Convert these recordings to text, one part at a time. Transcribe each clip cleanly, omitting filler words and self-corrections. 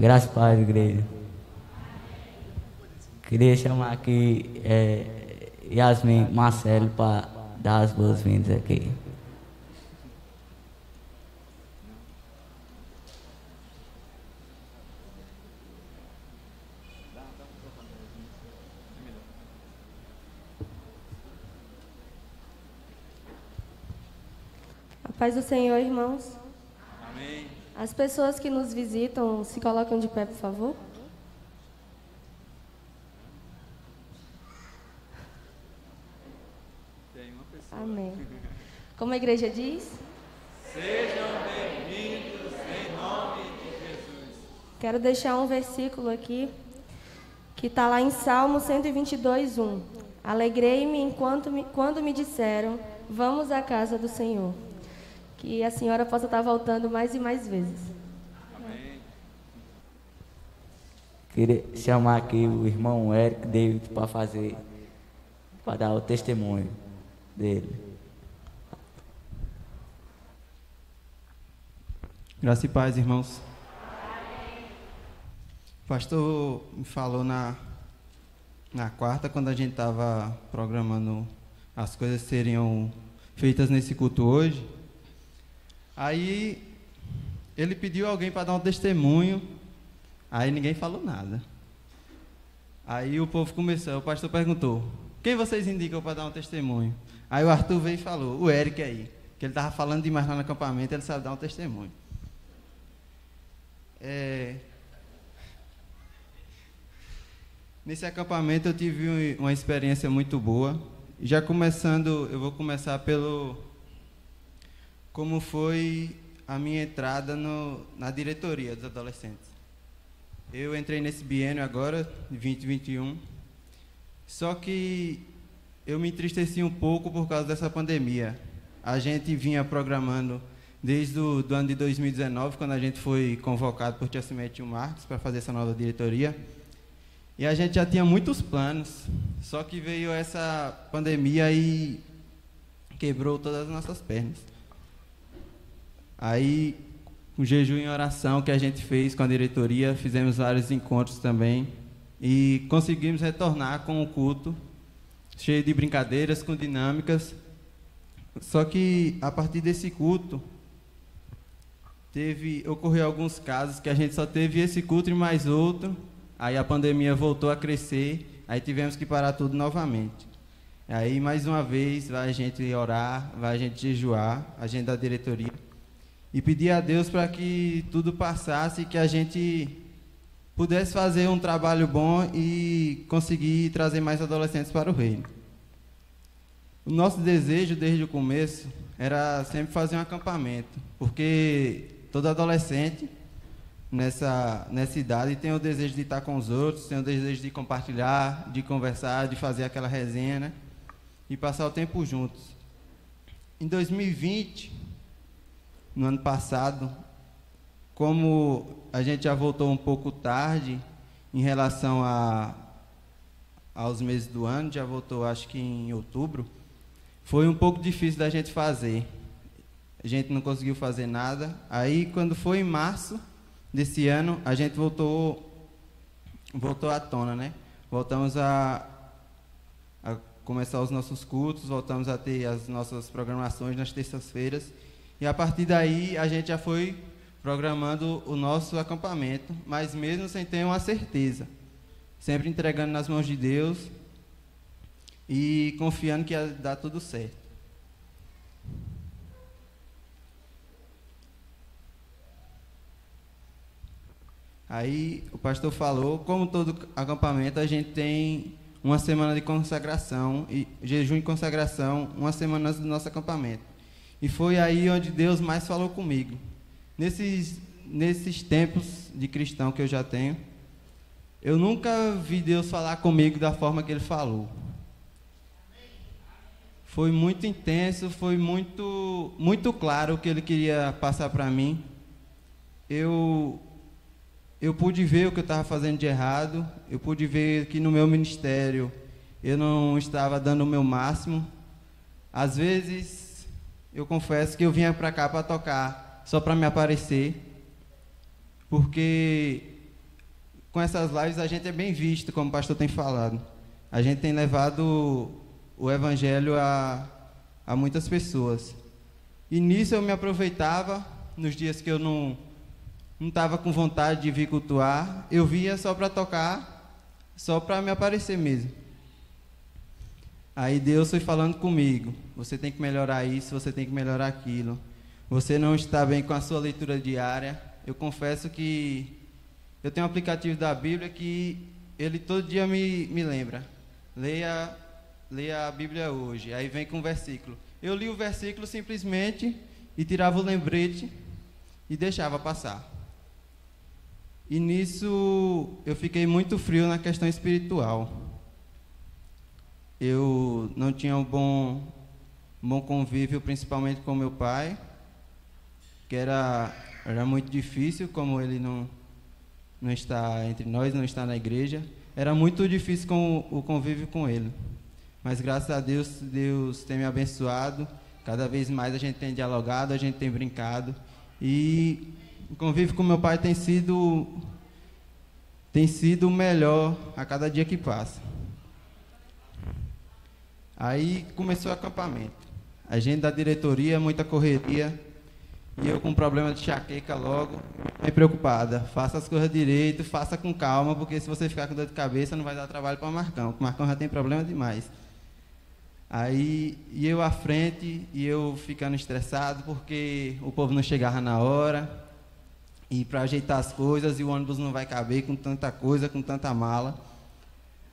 Graças a Deus, igreja. Queria chamar aqui Yasmin Marcelo para dar as boas-vindas aqui. A paz do Senhor, irmãos. Amém. As pessoas que nos visitam, se colocam de pé, por favor. Tem uma pessoa. Amém. Como a igreja diz? Sejam bem-vindos em nome de Jesus. Quero deixar um versículo aqui, que está lá em Salmo 122:1. Alegrei-me quando me disseram, vamos à casa do Senhor. Que a senhora possa estar voltando mais e mais vezes. Amém. Queria chamar aqui o irmão Eric David para dar o testemunho dele. Graça e paz, irmãos. O pastor me falou na quarta, quando a gente estava programando as coisas que seriam feitas nesse culto hoje. Aí ele pediu alguém para dar um testemunho, aí ninguém falou nada. Aí o povo começou, o pastor perguntou, quem vocês indicam para dar um testemunho? Aí o Arthur veio e falou, o Eric aí, que ele estava falando demais lá no acampamento, ele sabe dar um testemunho. Nesse acampamento eu tive uma experiência muito boa. Já começando, eu vou começar pelo como foi a minha entrada na diretoria dos adolescentes. Eu entrei nesse biênio agora, de 2021, só que eu me entristeci um pouco por causa dessa pandemia. A gente vinha programando desde o ano de 2019, quando a gente foi convocado por Tia Cimete e o Marcos para fazer essa nova diretoria. E a gente já tinha muitos planos, só que veio essa pandemia e quebrou todas as nossas pernas. Aí, com jejum e oração que a gente fez com a diretoria, fizemos vários encontros também e conseguimos retornar com o culto, cheio de brincadeiras, com dinâmicas. Só que, a partir desse culto, ocorreu alguns casos que a gente só teve esse culto e mais outro. Aí a pandemia voltou a crescer, aí tivemos que parar tudo novamente. Aí, mais uma vez, vai a gente orar, vai a gente jejuar, a gente da diretoria, e pedir a Deus para que tudo passasse, que a gente pudesse fazer um trabalho bom e conseguir trazer mais adolescentes para o reino. O nosso desejo, desde o começo, era sempre fazer um acampamento, porque todo adolescente nessa idade tem o desejo de estar com os outros, tem o desejo de compartilhar, de conversar, de fazer aquela resenha, né? E passar o tempo juntos. Em 2020, no ano passado, como a gente já voltou um pouco tarde em relação aos meses do ano, já voltou acho que em outubro, foi um pouco difícil da gente fazer. A gente não conseguiu fazer nada. Aí, quando foi em março desse ano, a gente voltou à tona, né? Voltamos a começar os nossos cultos, voltamos a ter as nossas programações nas terças-feiras, e a partir daí a gente já foi programando o nosso acampamento, mas mesmo sem ter uma certeza, sempre entregando nas mãos de Deus e confiando que ia dar tudo certo. Aí o pastor falou, como todo acampamento, a gente tem uma semana de consagração, e jejum e consagração, uma semana antes do nosso acampamento. E foi aí onde Deus mais falou comigo. Nesses tempos de cristão que eu já tenho, eu nunca vi Deus falar comigo da forma que Ele falou. Foi muito intenso, foi muito, muito claro o que Ele queria passar para mim. Eu pude ver o que eu estava fazendo de errado, eu pude ver que no meu ministério eu não estava dando o meu máximo. Às vezes, eu confesso que eu vinha para cá para tocar, só para me aparecer, porque com essas lives a gente é bem visto, como o pastor tem falado. A gente tem levado o evangelho a muitas pessoas. E nisso eu me aproveitava, nos dias que eu não estava com vontade de vir cultuar, eu via só para tocar, só para me aparecer mesmo. Aí Deus foi falando comigo, você tem que melhorar isso, você tem que melhorar aquilo. Você não está bem com a sua leitura diária. Eu confesso que eu tenho um aplicativo da Bíblia que ele todo dia me lembra. Leia a Bíblia hoje. Aí vem com um versículo. Eu li o versículo simplesmente e tirava o lembrete e deixava passar. E nisso eu fiquei muito frio na questão espiritual. Eu não tinha um bom convívio, principalmente com meu pai, que era muito difícil, como ele não está entre nós, não está na igreja. Era muito difícil com o convívio com ele. Mas graças a Deus, Deus tem me abençoado. Cada vez mais a gente tem dialogado, a gente tem brincado. E o convívio com meu pai tem sido melhor a cada dia que passa. Aí começou o acampamento. A gente da diretoria, muita correria. E eu com problema de enxaqueca logo, bem preocupada. Faça as coisas direito, faça com calma, porque se você ficar com dor de cabeça, não vai dar trabalho para o Marcão. O Marcão já tem problema demais. Aí, e eu à frente, e eu ficando estressado, porque o povo não chegava na hora, e para ajeitar as coisas, e o ônibus não vai caber com tanta coisa, com tanta mala.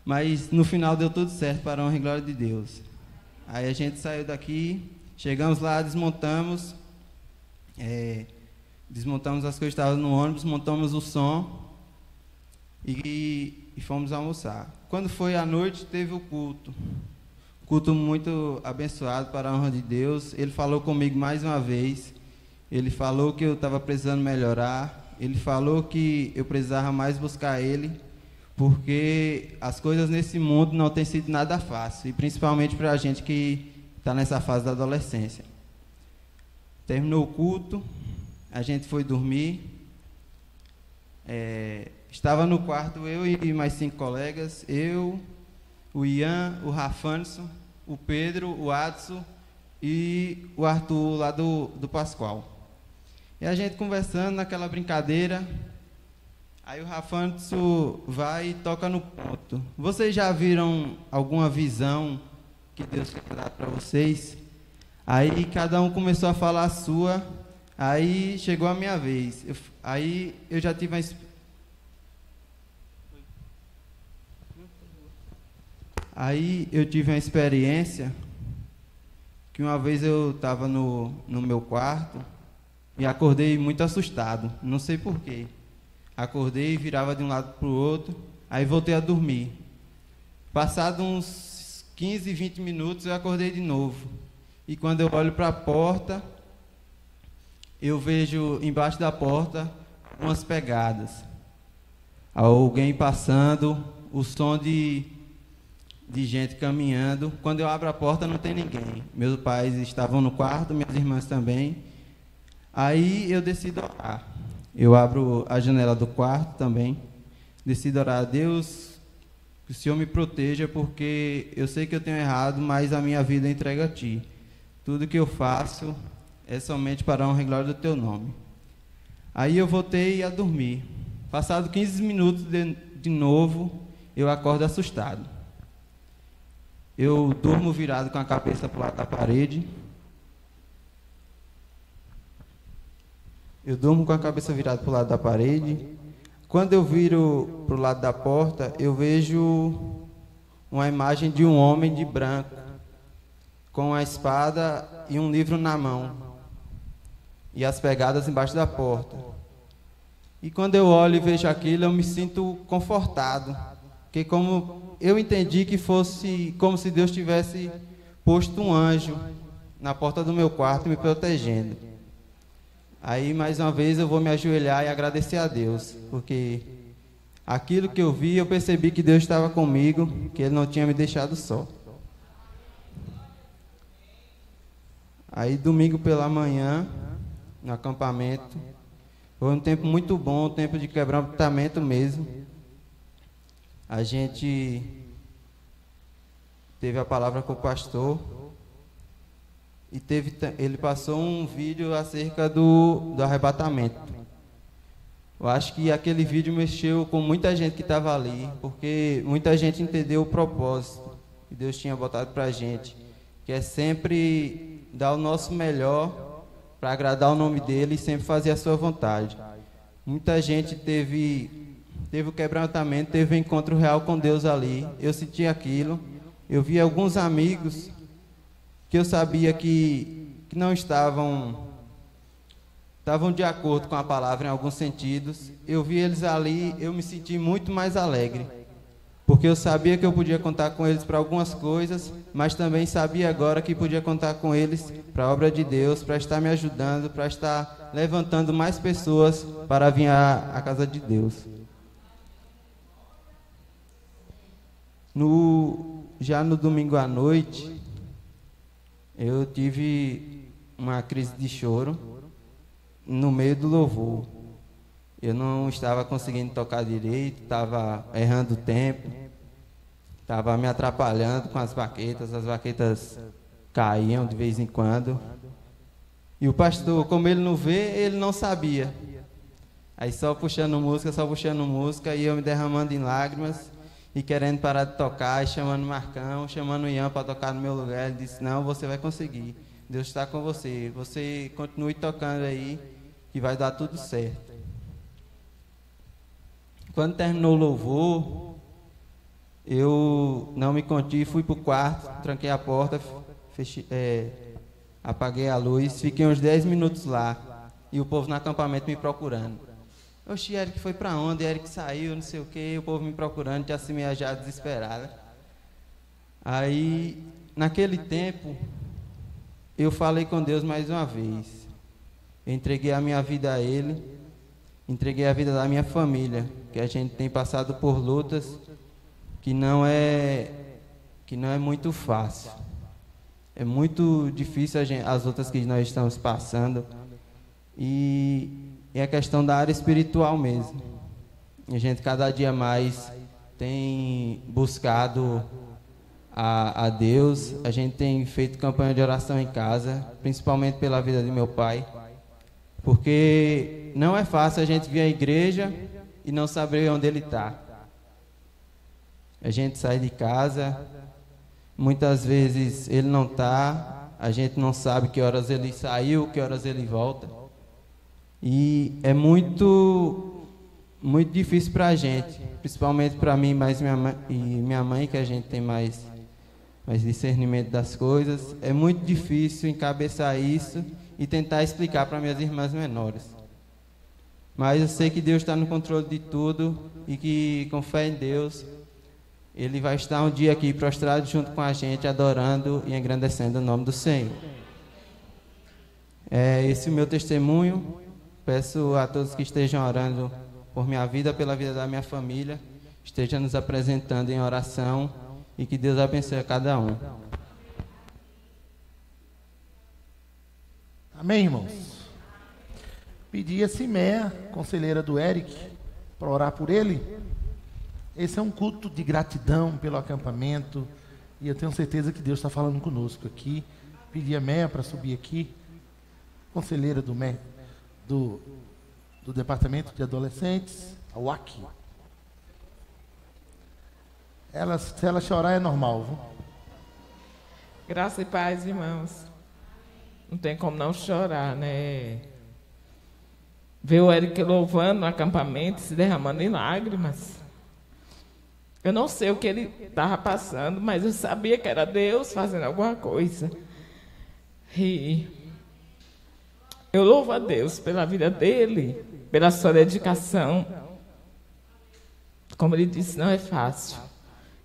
Mas no final deu tudo certo, para a honra e glória de Deus. Aí a gente saiu daqui, chegamos lá, desmontamos as coisas que estavam no ônibus, montamos o som e fomos almoçar. Quando foi à noite, teve o culto. Culto muito abençoado para a honra de Deus. Ele falou comigo mais uma vez. Ele falou que eu estava precisando melhorar. Ele falou que eu precisava mais buscar Ele, porque as coisas nesse mundo não têm sido nada fácil, e principalmente para a gente que está nessa fase da adolescência. Terminou o culto, a gente foi dormir. Estava no quarto eu e mais 5 colegas, eu, o Ian, o Rafanson, o Pedro, o Adson e o Arthur lá do Pascoal. E a gente conversando naquela brincadeira, aí o Rafanson vai e toca no ponto. Vocês já viram alguma visão que Deus quer dar para vocês? Aí cada um começou a falar a sua, aí chegou a minha vez. Aí eu já tive uma experiência que uma vez eu estava no meu quarto e acordei muito assustado, não sei porquê. Acordei e virava de um lado para o outro, aí voltei a dormir. Passado uns 15, 20 minutos eu acordei de novo. E quando eu olho para a porta, eu vejo embaixo da porta umas pegadas. Alguém passando, o som de gente caminhando. Quando eu abro a porta, não tem ninguém. Meus pais estavam no quarto, minhas irmãs também. Aí eu decido orar. Eu abro a janela do quarto também. Decido orar a Deus, que o Senhor me proteja, porque eu sei que eu tenho errado, mas a minha vida eu entrego a Ti. Tudo que eu faço é somente para a honra e glória do Teu nome. Aí eu voltei a dormir. Passado 15 minutos de novo, eu acordo assustado. Eu durmo virado com a cabeça para o lado da parede. Eu durmo com a cabeça virada para o lado da parede. Quando eu viro para o lado da porta, eu vejo uma imagem de um homem de branco, com a espada e um livro na mão, e as pegadas embaixo da porta. E quando eu olho e vejo aquilo, eu me sinto confortado, porque como eu entendi que fosse como se Deus tivesse posto um anjo na porta do meu quarto me protegendo. Aí, mais uma vez, eu vou me ajoelhar e agradecer a Deus, porque aquilo que eu vi, eu percebi que Deus estava comigo, que Ele não tinha me deixado só. Aí, domingo pela manhã, no acampamento, foi um tempo muito bom, um tempo de quebrantamento mesmo. a gente teve a palavra com o pastor e ele passou um vídeo acerca do arrebatamento. Eu acho que aquele vídeo mexeu com muita gente que estava ali, porque muita gente entendeu o propósito que Deus tinha botado para a gente, que é sempre dar o nosso melhor para agradar o nome dele e sempre fazer a sua vontade. Muita gente teve o quebrantamento, teve o encontro real com Deus ali. Eu senti aquilo. Eu vi alguns amigos que eu sabia que não estavam de acordo com a palavra em alguns sentidos. Eu vi eles ali, eu me senti muito mais alegre, porque eu sabia que eu podia contar com eles para algumas coisas, mas também sabia agora que podia contar com eles para a obra de Deus, para estar me ajudando, para estar levantando mais pessoas para vir à casa de Deus. Já no domingo à noite, eu tive uma crise de choro no meio do louvor. Eu não estava conseguindo tocar direito, estava errando o tempo, estava me atrapalhando com as baquetas caíam de vez em quando. E o pastor, como ele não vê, ele não sabia. Aí só puxando música, e eu me derramando em lágrimas e querendo parar de tocar, e chamando o Marcão, chamando o Ian para tocar no meu lugar. Ele disse: não, você vai conseguir, Deus está com você, você continue tocando aí, que vai dar tudo certo. Quando terminou o louvor, eu não me contive, fui para o quarto, tranquei a porta, apaguei a luz, fiquei uns 10 minutos lá, e o povo no acampamento me procurando. Oxi, Eric foi para onde? Eric saiu, não sei o que, o povo me procurando, já se me já desesperada. Aí, naquele tempo, eu falei com Deus mais uma vez. Eu entreguei a minha vida a Ele, entreguei a vida da minha família, que a gente tem passado por lutas que não é muito fácil. É muito difícil as lutas que nós estamos passando. E é a questão da área espiritual mesmo. A gente cada dia mais tem buscado a Deus. A gente tem feito campanha de oração em casa, principalmente pela vida de meu pai. Porque não é fácil a gente vir à igreja e não saber onde ele está. A gente sai de casa, muitas vezes ele não está, a gente não sabe que horas ele saiu, que horas ele volta. E é muito difícil para a gente, principalmente para mim, mais minha mãe, que a gente tem mais discernimento das coisas. É muito difícil encabeçar isso e tentar explicar para minhas irmãs menores. Mas eu sei que Deus está no controle de tudo e que, com fé em Deus, Ele vai estar um dia aqui prostrado junto com a gente, adorando e engrandecendo o nome do Senhor. Esse é o meu testemunho. Peço a todos que estejam orando por minha vida, pela vida da minha família, estejam nos apresentando em oração e que Deus abençoe a cada um. Amém, irmãos? Pedi a Cimeia, conselheira do Eric, para orar por ele. Esse é um culto de gratidão pelo acampamento e eu tenho certeza que Deus está falando conosco aqui. Pedi a Meia para subir aqui, conselheira do Departamento de Adolescentes, a UAC. Se ela chorar é normal, viu? Graça e paz, irmãos. Não tem como não chorar, né? Ver o Eric louvando no acampamento, se derramando em lágrimas. Eu não sei o que ele estava passando, mas eu sabia que era Deus fazendo alguma coisa. E eu louvo a Deus pela vida dele, pela sua dedicação. Como ele disse, não é fácil.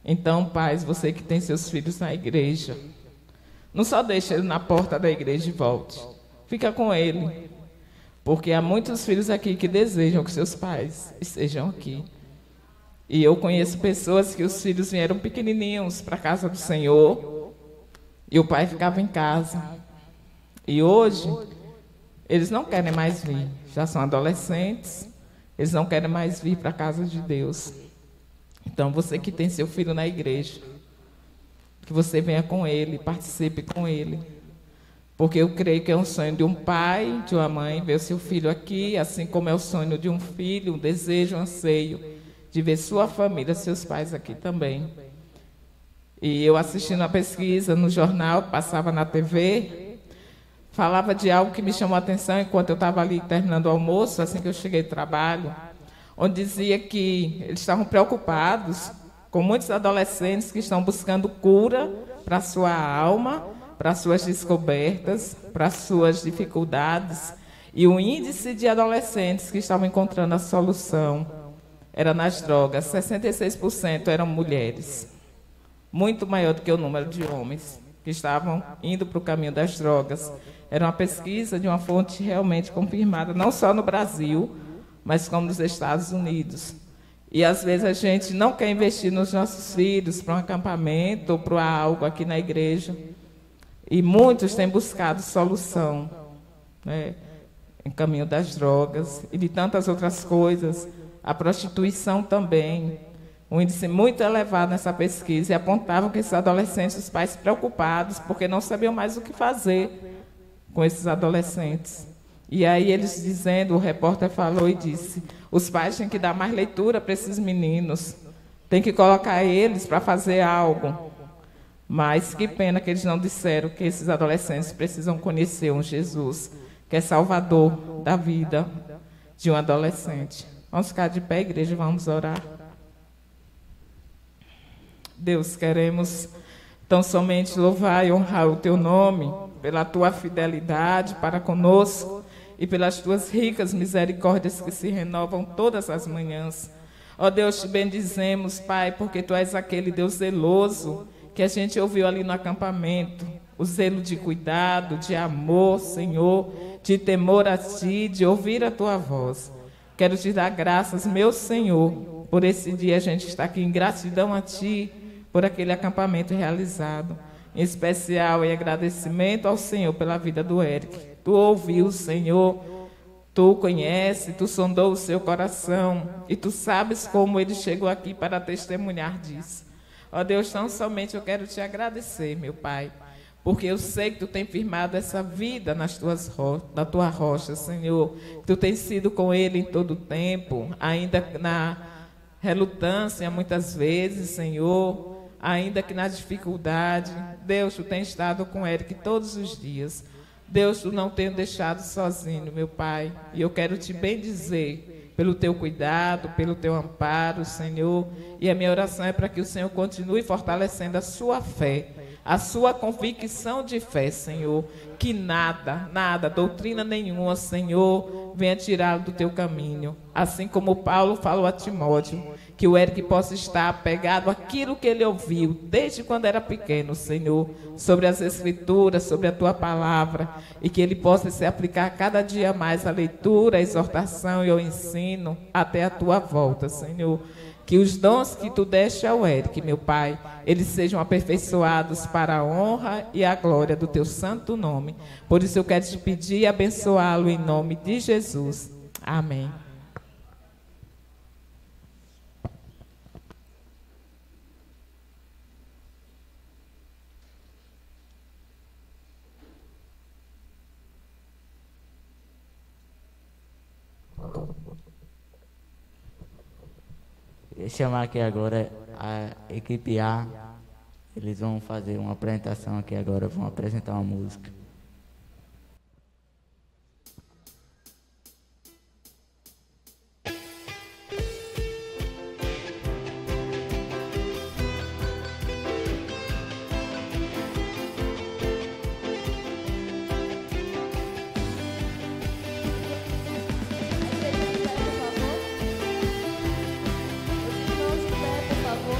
Então, pais, você que tem seus filhos na igreja, não só deixe ele na porta da igreja e volte. Fica com ele. Porque há muitos filhos aqui que desejam que seus pais estejam aqui. E eu conheço pessoas que os filhos vieram pequenininhos para a casa do Senhor e o pai ficava em casa. E hoje, eles não querem mais vir. Já são adolescentes, eles não querem mais vir para a casa de Deus. Então, você que tem seu filho na igreja, que você venha com ele, participe com ele. Porque eu creio que é um sonho de um pai, de uma mãe, ver o seu filho aqui, assim como é o sonho de um filho, um desejo, um anseio de ver sua família, seus pais aqui também. E eu assistindo a pesquisa no jornal, passava na TV, falava de algo que me chamou a atenção enquanto eu estava ali terminando o almoço, assim que eu cheguei do trabalho, onde dizia que eles estavam preocupados com muitos adolescentes que estão buscando cura para a sua alma, para suas descobertas, para suas dificuldades, e o índice de adolescentes que estavam encontrando a solução era nas drogas. 66% eram mulheres, muito maior do que o número de homens que estavam indo para o caminho das drogas. Era uma pesquisa de uma fonte realmente confirmada, não só no Brasil, mas como nos Estados Unidos. E às vezes a gente não quer investir nos nossos filhos para um acampamento ou para algo aqui na igreja. E muitos têm buscado solução, né, em caminho das drogas e de tantas outras coisas. A prostituição também, um índice muito elevado nessa pesquisa, e apontavam que esses adolescentes, os pais preocupados, porque não sabiam mais o que fazer com esses adolescentes. E aí eles dizendo, o repórter falou e disse, os pais têm que dar mais leitura para esses meninos, tem que colocar eles para fazer algo. Mas que pena que eles não disseram que esses adolescentes precisam conhecer um Jesus, que é salvador da vida de um adolescente. Vamos ficar de pé, igreja, vamos orar. Deus, queremos tão somente louvar e honrar o teu nome, pela tua fidelidade para conosco e pelas tuas ricas misericórdias que se renovam todas as manhãs. Ó Deus, te bendizemos, Pai, porque tu és aquele Deus zeloso que a gente ouviu ali no acampamento, o zelo de cuidado, de amor, Senhor, de temor a Ti, de ouvir a Tua voz. Quero Te dar graças, meu Senhor, por esse dia a gente estar aqui em gratidão a Ti, por aquele acampamento realizado. Em especial, em agradecimento ao Senhor pela vida do Eric. Tu ouviu, Senhor, Tu conhece, Tu sondou o seu coração e Tu sabes como ele chegou aqui para testemunhar disso. Ó Deus, tão somente eu quero Te agradecer, meu Pai, porque eu sei que Tu tem firmado essa vida na Tua rocha, Senhor. Tu tens sido com ele em todo o tempo, ainda na relutância, muitas vezes, Senhor, ainda que na dificuldade. Deus, Tu tens estado com Eric todos os dias. Deus, Tu não tem deixado sozinho, meu Pai, e eu quero Te bendizer pelo Teu cuidado, pelo Teu amparo, Senhor. E a minha oração é para que o Senhor continue fortalecendo a sua fé, a sua convicção de fé, Senhor. Que nada, doutrina nenhuma, Senhor, venha tirá-lo do Teu caminho. Assim como Paulo falou a Timóteo, que o Eric possa estar apegado àquilo que ele ouviu desde quando era pequeno, Senhor, sobre as Escrituras, sobre a Tua palavra, e que ele possa se aplicar cada dia mais à leitura, à exortação e ao ensino até a Tua volta, Senhor. Que os dons que Tu deste ao Eric, meu Pai, eles sejam aperfeiçoados para a honra e a glória do Teu santo nome. Por isso eu quero Te pedir e abençoá-lo em nome de Jesus. Amém. Vou chamar aqui agora a equipe A. Eles vão fazer uma apresentação aqui agora, vão apresentar uma música. Por favor.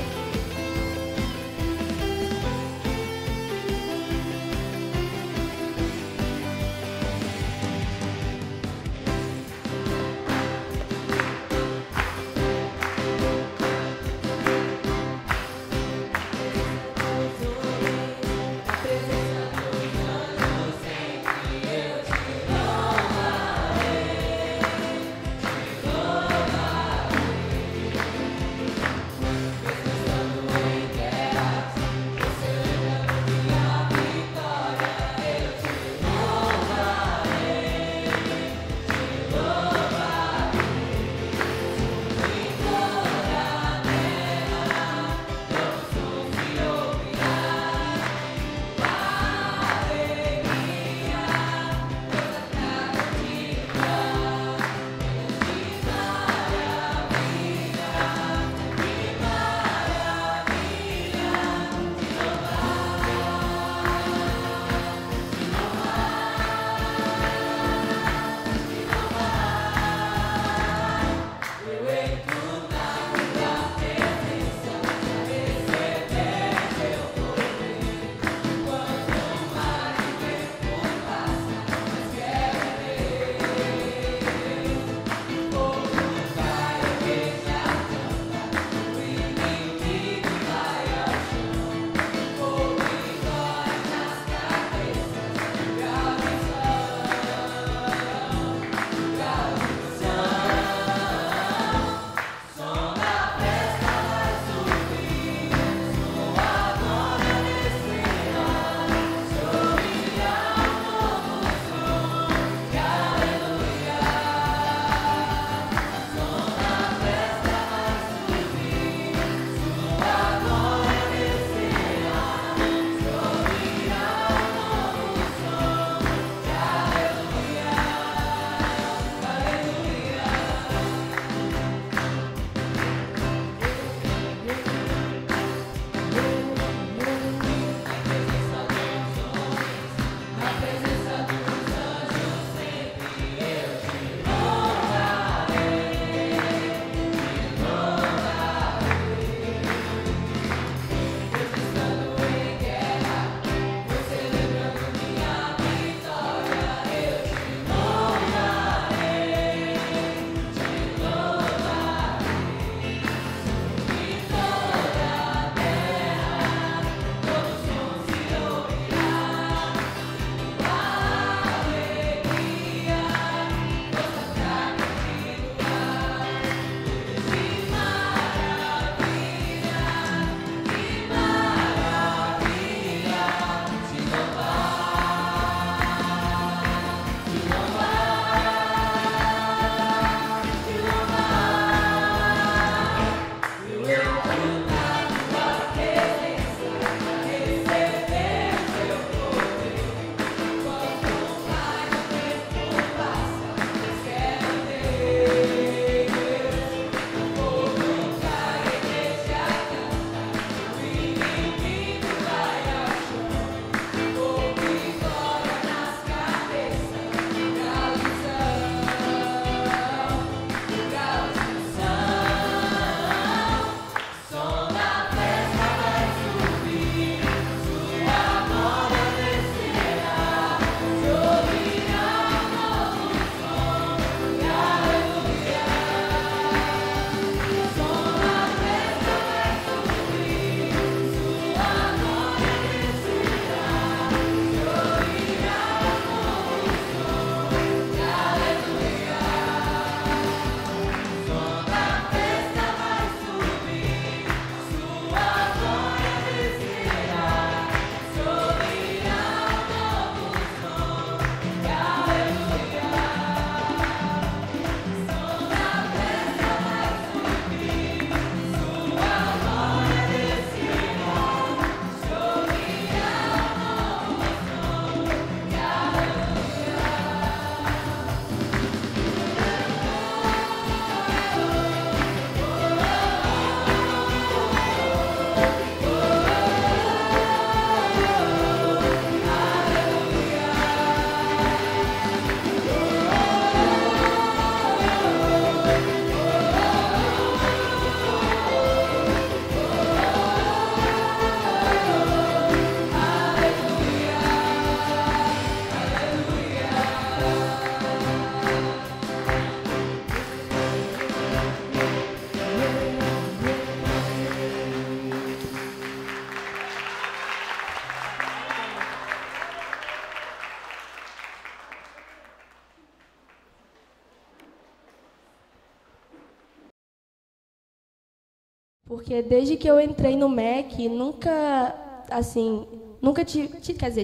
Porque desde que eu entrei no MEC, nunca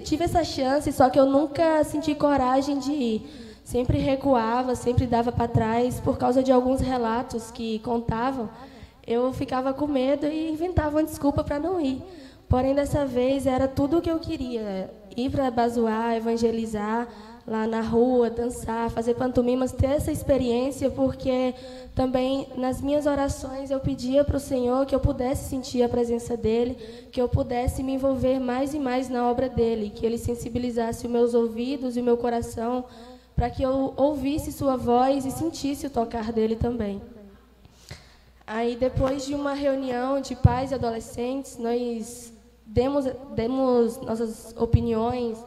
tive essa chance, só que eu nunca senti coragem de ir. Sempre recuava, sempre dava para trás, por causa de alguns relatos que contavam. Eu ficava com medo e inventava uma desculpa para não ir. Porém, dessa vez, era tudo o que eu queria. Ir para Bazoar, evangelizar lá na rua, dançar, fazer pantomimas, ter essa experiência, porque também nas minhas orações eu pedia para o Senhor que eu pudesse sentir a presença dEle, que eu pudesse me envolver mais e mais na obra dEle, que Ele sensibilizasse os meus ouvidos e o meu coração, para que eu ouvisse sua voz e sentisse o tocar dEle também. Aí, depois de uma reunião de pais e adolescentes, nós demos nossas opiniões,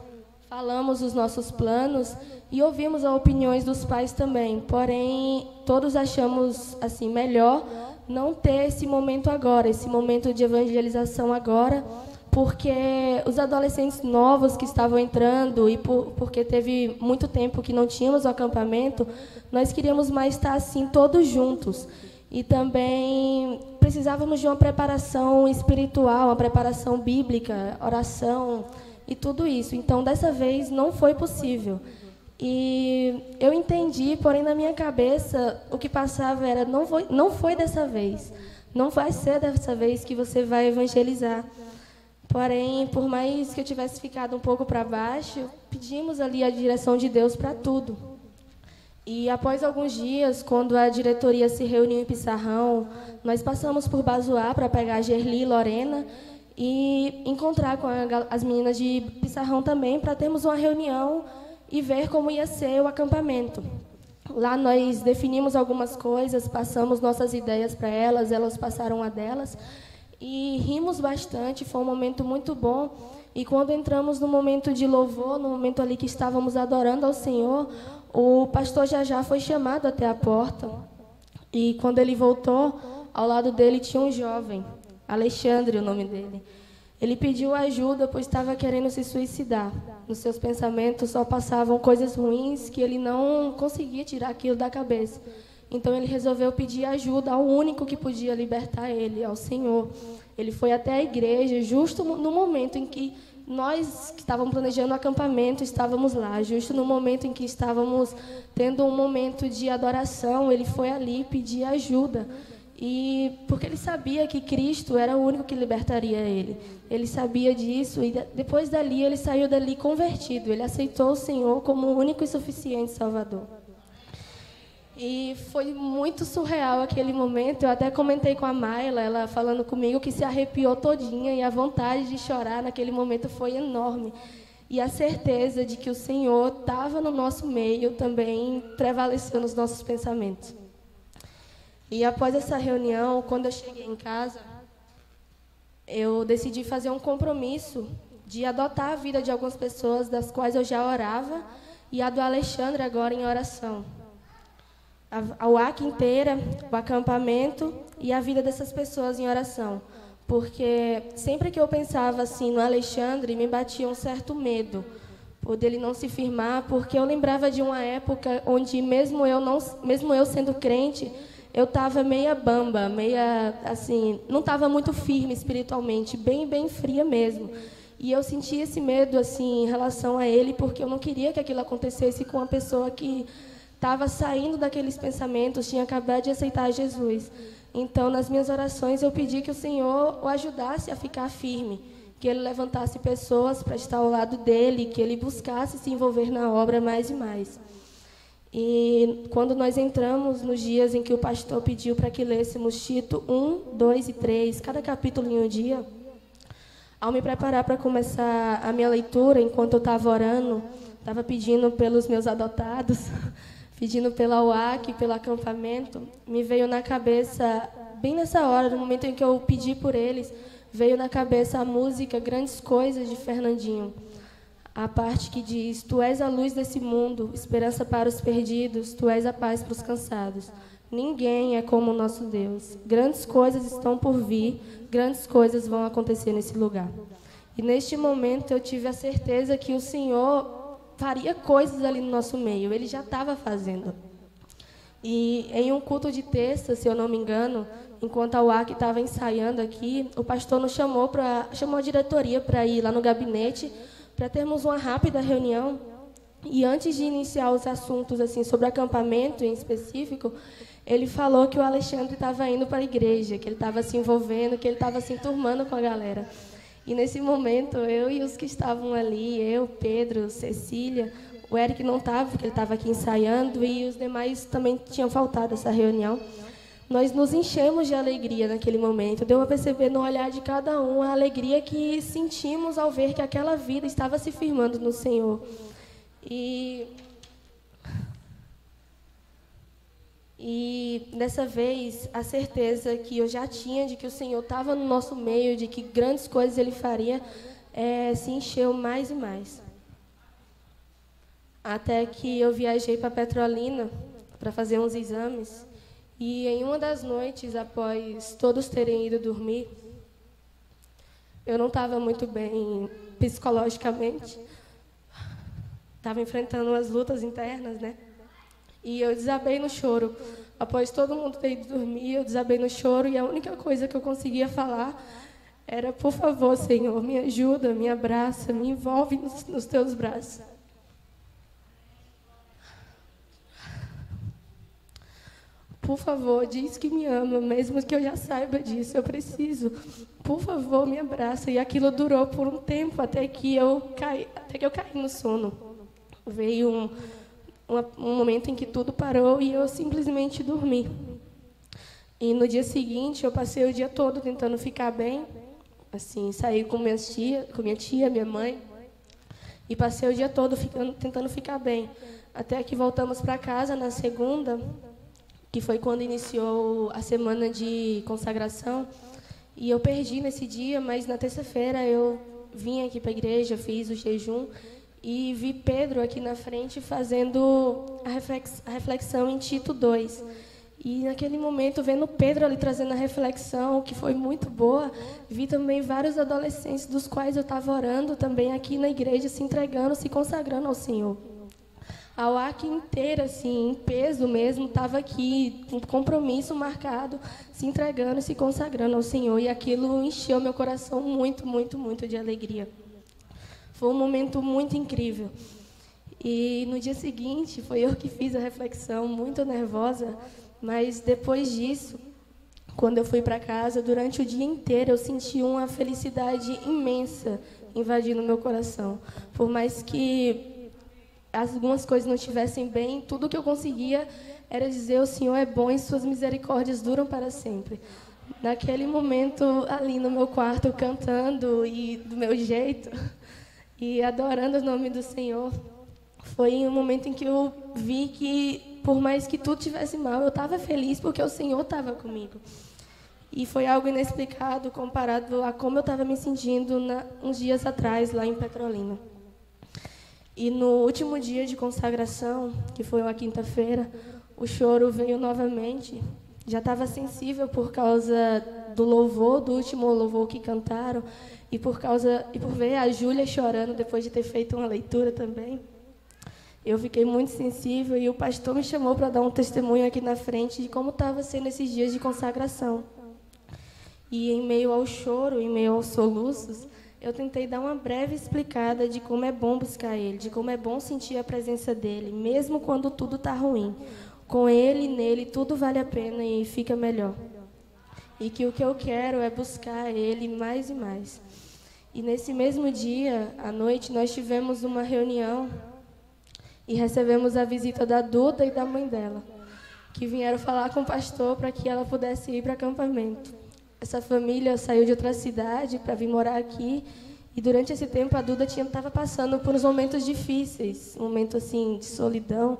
falamos os nossos planos e ouvimos as opiniões dos pais também. Porém, todos achamos assim melhor não ter esse momento agora, esse momento de evangelização agora, porque os adolescentes novos que estavam entrando e porque teve muito tempo que não tínhamos o acampamento, nós queríamos mais estar assim todos juntos. E também precisávamos de uma preparação espiritual, uma preparação bíblica, oração e tudo isso. Então, dessa vez, não foi possível. E eu entendi, porém, na minha cabeça, o que passava era, não foi dessa vez. Não vai ser dessa vez que você vai evangelizar. Porém, por mais que eu tivesse ficado um pouco para baixo, pedimos ali a direção de Deus para tudo. E após alguns dias, quando a diretoria se reuniu em Pissarrão, nós passamos por Bazoar para pegar a Gerli e Lorena e encontrar com as meninas de Pissarrão também, para termos uma reunião e ver como ia ser o acampamento. Lá nós definimos algumas coisas, passamos nossas ideias para elas, elas passaram a delas, e rimos bastante, foi um momento muito bom. E quando entramos no momento de louvor, no momento ali que estávamos adorando ao Senhor, o pastor Jajá foi chamado até a porta. E quando ele voltou, ao lado dele tinha um jovem, Alexandre, o nome dele. Ele pediu ajuda, pois estava querendo se suicidar. Nos seus pensamentos só passavam coisas ruins que ele não conseguia tirar aquilo da cabeça. Então ele resolveu pedir ajuda ao único que podia libertar ele, ao Senhor. Ele foi até a igreja, justo no momento em que nós, que estávamos planejando o acampamento, estávamos lá. Justo no momento em que estávamos tendo um momento de adoração, ele foi ali pedir ajuda. E porque ele sabia que Cristo era o único que libertaria ele. Ele sabia disso e depois dali ele saiu dali convertido. Ele aceitou o Senhor como o único e suficiente Salvador. E foi muito surreal aquele momento. Eu até comentei com a Mayla, ela falando comigo que se arrepiou todinha, e a vontade de chorar naquele momento foi enorme. E a certeza de que o Senhor estava no nosso meio também prevaleceu nos nossos pensamentos. E após essa reunião, quando eu cheguei em casa, eu decidi fazer um compromisso de adotar a vida de algumas pessoas das quais eu já orava, e a do Alexandre agora em oração. A UAC inteira, o acampamento e a vida dessas pessoas em oração. Porque sempre que eu pensava assim no Alexandre, me batia um certo medo por dele não se firmar, porque eu lembrava de uma época onde, mesmo eu sendo crente, eu estava meia bamba, meia assim, não estava muito firme espiritualmente, bem fria mesmo. E eu sentia esse medo assim em relação a ele, porque eu não queria que aquilo acontecesse com uma pessoa que estava saindo daqueles pensamentos, tinha acabado de aceitar Jesus. Então, nas minhas orações, eu pedi que o Senhor o ajudasse a ficar firme, que Ele levantasse pessoas para estar ao lado dele, que Ele buscasse se envolver na obra mais e mais. E quando nós entramos nos dias em que o pastor pediu para que lêssemos Tito 1, 2 e 3, cada capítulo em um dia, ao me preparar para começar a minha leitura, enquanto eu estava orando, estava pedindo pelos meus adotados, pedindo pela UAC, pelo acampamento, me veio na cabeça, bem nessa hora, no momento em que eu pedi por eles, veio na cabeça a música Grandes Coisas, de Fernandinho. A parte que diz: Tu és a luz desse mundo, esperança para os perdidos, Tu és a paz para os cansados. Ninguém é como o nosso Deus. Grandes coisas estão por vir, grandes coisas vão acontecer nesse lugar. E neste momento eu tive a certeza que o Senhor faria coisas ali no nosso meio. Ele já estava fazendo. E em um culto de terça, se eu não me engano, enquanto a UAC estava ensaiando aqui, o pastor nos chamou a diretoria para ir lá no gabinete para termos uma rápida reunião. E antes de iniciar os assuntos assim sobre acampamento em específico, ele falou que o Alexandre estava indo para a igreja, que ele estava se envolvendo, que ele estava se enturmando com a galera. E nesse momento, eu e os que estavam ali, eu, Pedro, Cecília, o Eric não estava, porque ele estava aqui ensaiando, e os demais também tinham faltado essa reunião. Nós nos enchemos de alegria naquele momento. Deu a perceber no olhar de cada um a alegria que sentimos ao ver que aquela vida estava se firmando no Senhor. E dessa vez, a certeza que eu já tinha de que o Senhor estava no nosso meio, de que grandes coisas Ele faria, se encheu mais e mais. Até que eu viajei para Petrolina para fazer uns exames. E em uma das noites, após todos terem ido dormir, eu não estava muito bem psicologicamente. Estava enfrentando umas lutas internas, né? E eu desabei no choro. Após todo mundo ter ido dormir, eu desabei no choro e a única coisa que eu conseguia falar era: por favor, Senhor, me ajuda, me abraça, me envolve nos teus braços. Por favor, diz que me ama, mesmo que eu já saiba disso, eu preciso. Por favor, me abraça. E aquilo durou por um tempo, até que eu caí no sono. Veio um momento em que tudo parou e eu simplesmente dormi. E no dia seguinte, eu passei o dia todo tentando ficar bem. Assim, saí com minha tia, minha mãe, e passei o dia todo tentando ficar bem. Até que voltamos para casa na segunda, que foi quando iniciou a semana de consagração. E eu perdi nesse dia, mas na terça-feira eu vim aqui para a igreja, fiz o jejum, e vi Pedro aqui na frente fazendo a reflexão em Tito 2. E naquele momento, vendo Pedro ali trazendo a reflexão, que foi muito boa, vi também vários adolescentes dos quais eu estava orando também aqui na igreja, se entregando, se consagrando ao Senhor. A UAC inteira, assim, em peso mesmo, estava aqui, com um compromisso marcado, se entregando e se consagrando ao Senhor. E aquilo encheu meu coração muito, muito, muito de alegria. Foi um momento muito incrível. E no dia seguinte, foi eu que fiz a reflexão, muito nervosa, mas depois disso, quando eu fui para casa, durante o dia inteiro, eu senti uma felicidade imensa invadindo meu coração. Por mais que algumas coisas não estivessem bem, tudo que eu conseguia era dizer: o Senhor é bom e suas misericórdias duram para sempre. Naquele momento, ali no meu quarto, cantando e do meu jeito, e adorando o nome do Senhor, foi um momento em que eu vi que, por mais que tudo estivesse mal, eu estava feliz porque o Senhor estava comigo. E foi algo inexplicado comparado a como eu estava me sentindo uns dias atrás, lá em Petrolina. E no último dia de consagração, que foi uma quinta-feira, o choro veio novamente. Já estava sensível por causa do louvor, do último louvor que cantaram, e por ver a Júlia chorando depois de ter feito uma leitura também. Eu fiquei muito sensível e o pastor me chamou para dar um testemunho aqui na frente de como estava sendo esses dias de consagração. E em meio ao choro, em meio aos soluços, eu tentei dar uma breve explicada de como é bom buscar Ele, de como é bom sentir a presença dEle, mesmo quando tudo está ruim. Com Ele e nele, tudo vale a pena e fica melhor. E que o que eu quero é buscar Ele mais e mais. E nesse mesmo dia, à noite, nós tivemos uma reunião e recebemos a visita da Duda e da mãe dela, que vieram falar com o pastor para que ela pudesse ir para acampamento. Essa família saiu de outra cidade para vir morar aqui, e durante esse tempo a Duda estava passando por uns momentos difíceis, um momento assim de solidão,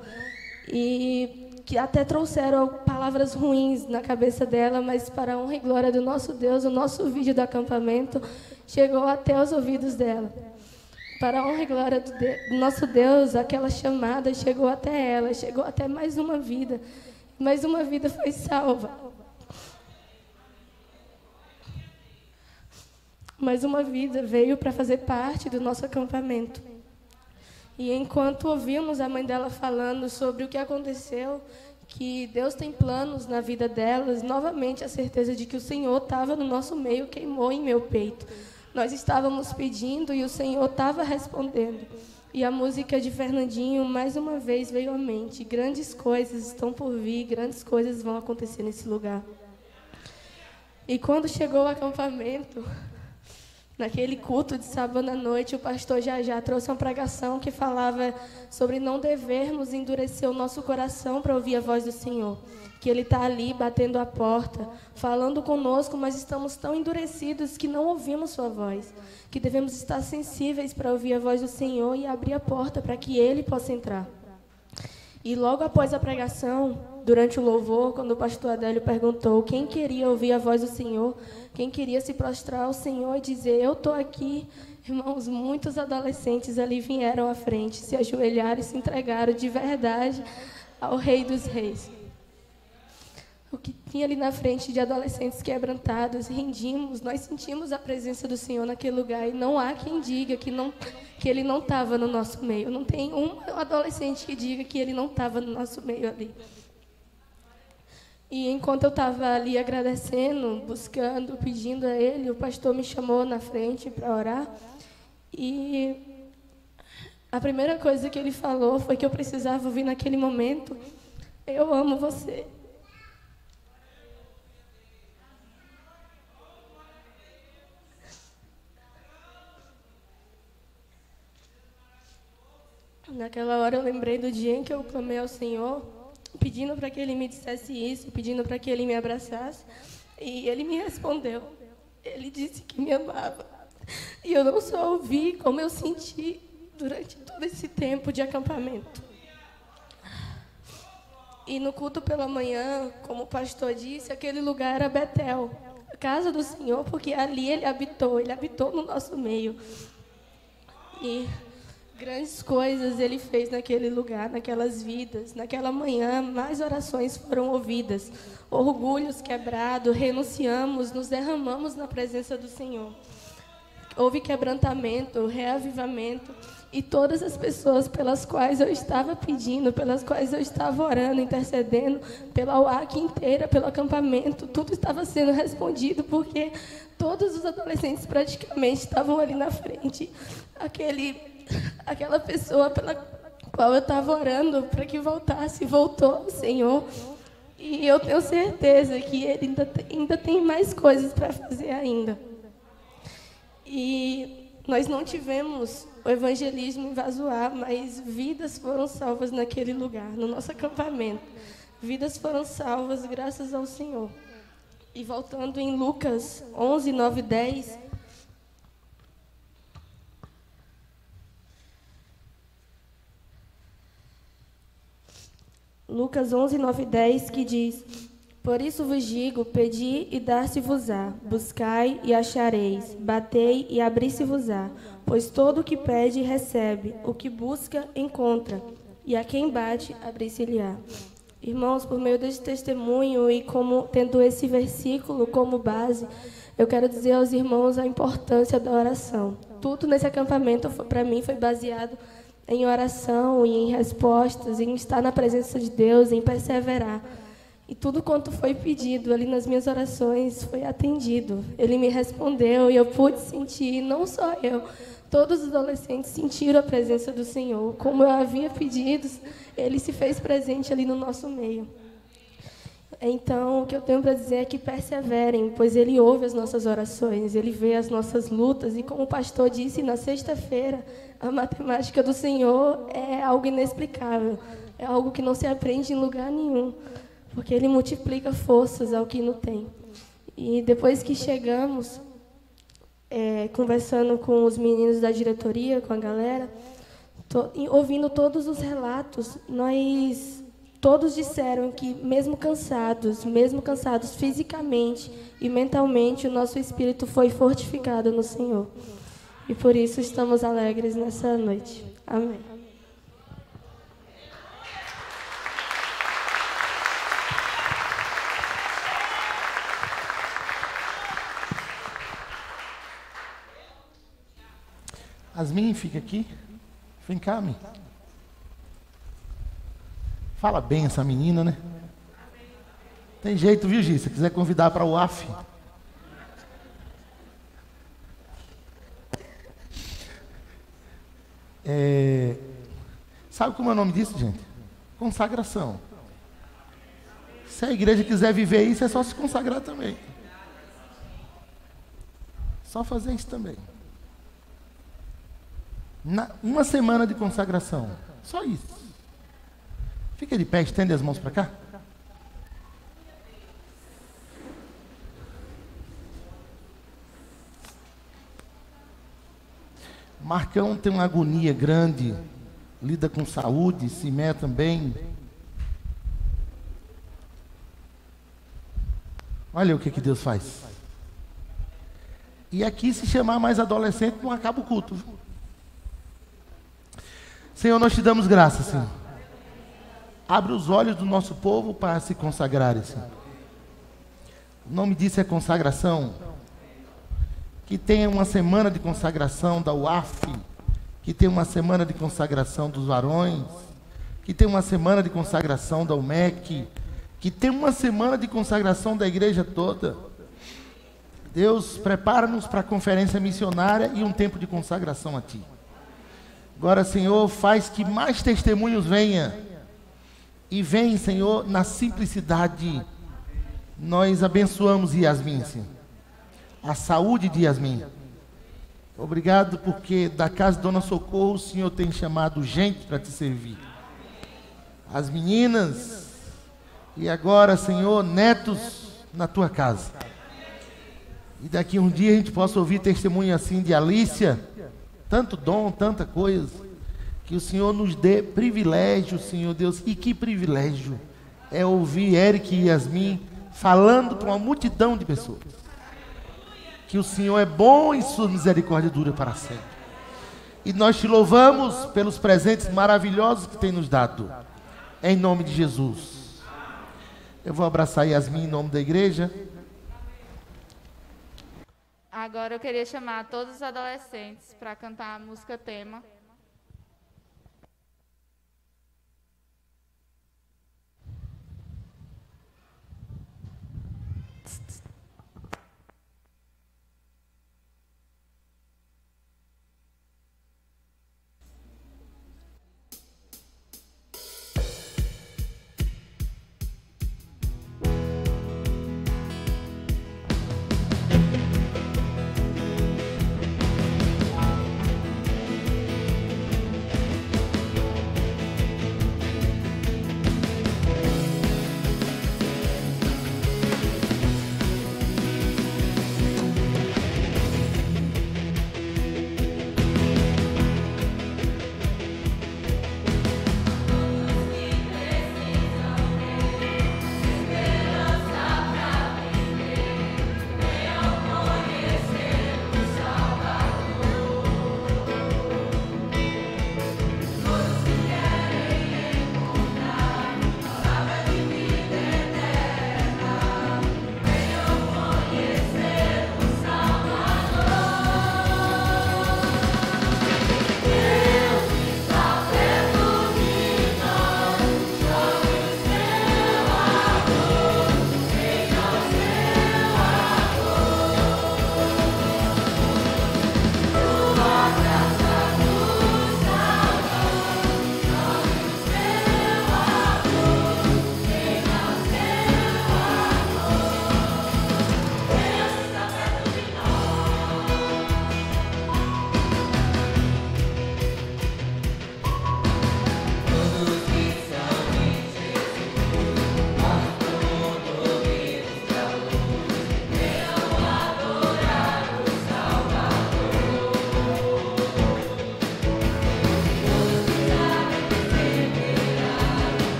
e que até trouxeram palavras ruins na cabeça dela, mas para a honra e glória do nosso Deus, o nosso vídeo do acampamento chegou até os ouvidos dela. Para a honra e glória do nosso Deus, aquela chamada chegou até ela, chegou até mais uma vida foi salva. Mais uma vida veio para fazer parte do nosso acampamento. E enquanto ouvimos a mãe dela falando sobre o que aconteceu, que Deus tem planos na vida delas. Novamente, a certeza de que o Senhor estava no nosso meio queimou em meu peito. Nós estávamos pedindo e o Senhor estava respondendo. E a música de Fernandinho, mais uma vez, veio à mente. Grandes coisas estão por vir, grandes coisas vão acontecer nesse lugar. E quando chegou o acampamento, naquele culto de sábado à noite, o pastor já trouxe uma pregação que falava sobre não devermos endurecer o nosso coração para ouvir a voz do Senhor. Que Ele está ali, batendo a porta, falando conosco, mas estamos tão endurecidos que não ouvimos sua voz. Que devemos estar sensíveis para ouvir a voz do Senhor e abrir a porta para que Ele possa entrar. E logo após a pregação, durante o louvor, quando o pastor Adélio perguntou quem queria ouvir a voz do Senhor, quem queria se prostrar ao Senhor e dizer, eu estou aqui, irmãos, muitos adolescentes ali vieram à frente, se ajoelharam e se entregaram de verdade ao Rei dos Reis. O que tinha ali na frente de adolescentes quebrantados, rendimos, nós sentimos a presença do Senhor naquele lugar e não há quem diga que Ele não estava no nosso meio. Não tem um adolescente que diga que Ele não estava no nosso meio ali. E enquanto eu estava ali agradecendo, buscando, pedindo a Ele, o pastor me chamou na frente para orar. E a primeira coisa que ele falou foi que eu precisava ouvir naquele momento, eu amo você. Naquela hora eu lembrei do dia em que eu clamei ao Senhor, pedindo para que Ele me dissesse isso, pedindo para que Ele me abraçasse. E Ele me respondeu. Ele disse que me amava. E eu não só ouvi, como eu senti durante todo esse tempo de acampamento. E no culto pela manhã, como o pastor disse, aquele lugar era Betel, a casa do Senhor, porque ali Ele habitou no nosso meio. E grandes coisas Ele fez naquele lugar, naquelas vidas. Naquela manhã, mais orações foram ouvidas. Orgulhos quebrados, renunciamos, nos derramamos na presença do Senhor. Houve quebrantamento, reavivamento. E todas as pessoas pelas quais eu estava pedindo, pelas quais eu estava orando, intercedendo, pela UAC inteira, pelo acampamento, tudo estava sendo respondido, porque todos os adolescentes praticamente estavam ali na frente. Aquela pessoa pela qual eu estava orando para que voltasse, voltou, Senhor. E eu tenho certeza que Ele ainda tem mais coisas para fazer ainda. E nós não tivemos o evangelismo em Vazoá, mas vidas foram salvas naquele lugar, no nosso acampamento. Vidas foram salvas graças ao Senhor. E voltando em Lucas 11, 9 e 10... Lucas 11, 9 e 10, que diz: por isso vos digo, pedi e dar-se-vos-á, buscai e achareis, batei e abri-se-vos-á, pois todo o que pede recebe, o que busca encontra, e a quem bate abri-se-lhe-á. Irmãos, por meio deste testemunho e como tendo esse versículo como base, eu quero dizer aos irmãos a importância da oração. Tudo nesse acampamento, para mim, foi baseado em oração e em respostas, em estar na presença de Deus, em perseverar. E tudo quanto foi pedido ali nas minhas orações foi atendido. Ele me respondeu e eu pude sentir, não só eu, todos os adolescentes sentiram a presença do Senhor. Como eu havia pedido, Ele se fez presente ali no nosso meio. Então, o que eu tenho para dizer é que perseverem, pois Ele ouve as nossas orações, Ele vê as nossas lutas. E como o pastor disse na sexta-feira, a matemática do Senhor é algo inexplicável. É algo que não se aprende em lugar nenhum, porque Ele multiplica forças ao que não tem. E depois que chegamos, conversando com os meninos da diretoria, com a galera, ouvindo todos os relatos, todos disseram que, mesmo cansados fisicamente e mentalmente, o nosso espírito foi fortificado no Senhor. E por isso estamos alegres nessa noite. Amém. Asmin, fica aqui. Vem cá, Mi. Fala bem essa menina, né? Tem jeito, viu, Gi? Se quiser convidar para o AF. Sabe como é o nome disso, gente? Consagração. Se a igreja quiser viver isso, é só se consagrar também. Só fazer isso também. Uma semana de consagração. Só isso. Fica de pé, estende as mãos para cá. Marcão tem uma agonia grande, lida com saúde, Simé também. Olha o que Deus faz. E aqui, se chamar mais adolescente, não acaba o culto. Senhor, nós te damos graça, Senhor. Abre os olhos do nosso povo para se consagrarem, Senhor. O nome disso é consagração. Que tenha uma semana de consagração da UAF, que tenha uma semana de consagração dos varões, que tenha uma semana de consagração da UMEC, que tenha uma semana de consagração da igreja toda. Deus, prepara-nos para a conferência missionária e um tempo de consagração a Ti. Agora, Senhor, faz que mais testemunhos venham. E vem, Senhor, na simplicidade. Nós abençoamos Yasmin, Senhor. A saúde de Yasmin. Obrigado porque da casa de Dona Socorro o Senhor tem chamado gente para te servir. As meninas e agora, Senhor, netos na tua casa. E daqui um dia a gente possa ouvir testemunho assim de Alícia, tanto dom, tanta coisa, que o Senhor nos dê privilégio, Senhor Deus. E que privilégio é ouvir Eric e Yasmin falando para uma multidão de pessoas. Que o Senhor é bom e sua misericórdia dura para sempre. E nós te louvamos pelos presentes maravilhosos que tem nos dado. Em nome de Jesus. Eu vou abraçar Yasmin em nome da igreja. Agora eu queria chamar todos os adolescentes para cantar a música tema.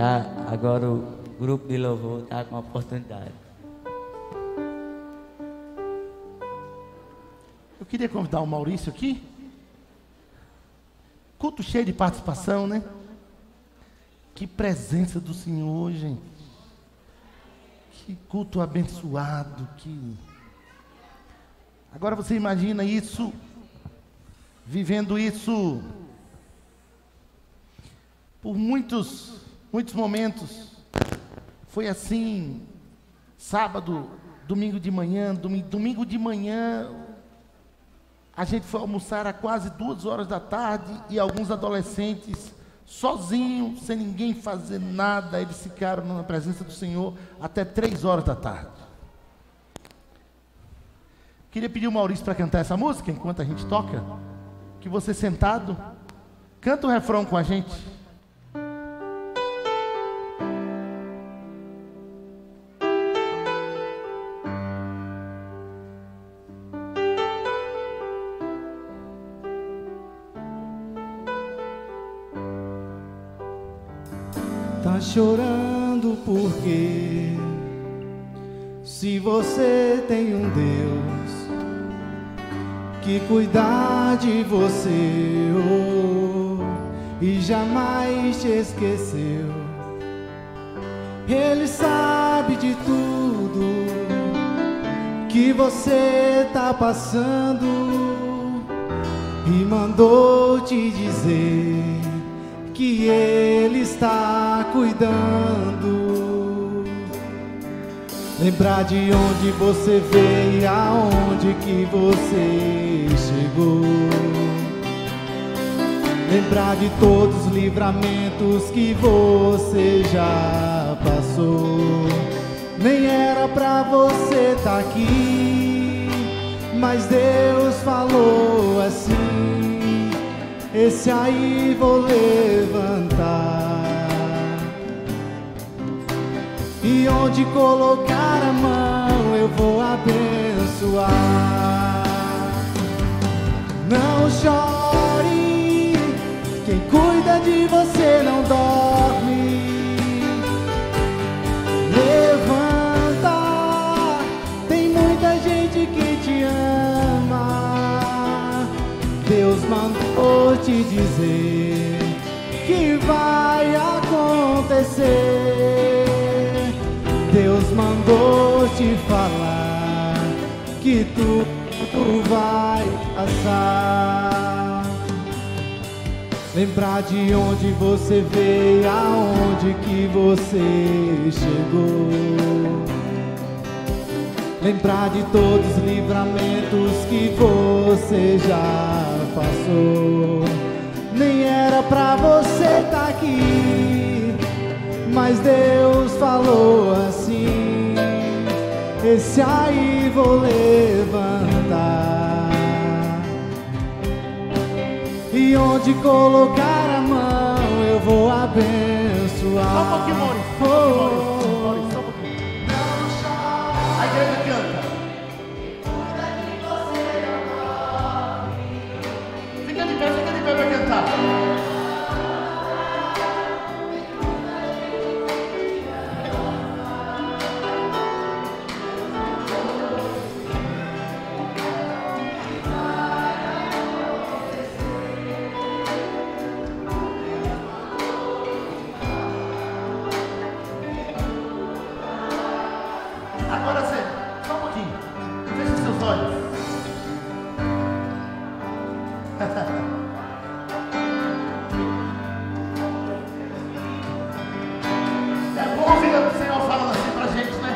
tá? Agora o grupo de louvor tá com a oportunidade. Eu queria convidar o Maurício aqui. Culto cheio de participação, né? Que presença do Senhor, gente. Que culto abençoado. Agora você imagina isso, vivendo isso por muitos momentos. Foi assim, sábado, domingo de manhã, domingo de manhã, a gente foi almoçar a quase 2 horas da tarde e alguns adolescentes, sozinhos, sem ninguém fazer nada, eles ficaram na presença do Senhor até 3 horas da tarde. Queria pedir o Maurício para cantar essa música enquanto a gente toca. Que você sentado, canta o refrão com a gente. Tá chorando porque se você tem um Deus que cuidar de você e jamais te esqueceu, Ele sabe de tudo que você tá passando e mandou te dizer que Ele está cuidando. Lembrar de onde você veio e aonde que você chegou. Lembrar de todos os livramentos que você já passou. Nem era pra você tá aqui, mas Deus falou assim: esse aí vou levantar. E onde colocar a mão eu vou abençoar. Não chore, quem cuida de você não dorme. Levanta, tem muita gente que te ama. Deus mandou te dizer que vai acontecer. Deus mandou te falar que tudo vai passar. Lembrar de onde você veio, aonde que você chegou. Lembrar de todos os livramentos que você já passou. Nem era pra você tá aqui, mas Deus falou assim: esse aí vou levantar. E onde colocar a mão eu vou abençoar. Só um pouquinho, Maurício. Maurício, só um pouquinho. A igreja canta. Fica de pé pra cantar. Agora você, só um pouquinho. Feche seus olhos. É bom ouvir o Senhor falando assim pra gente, né?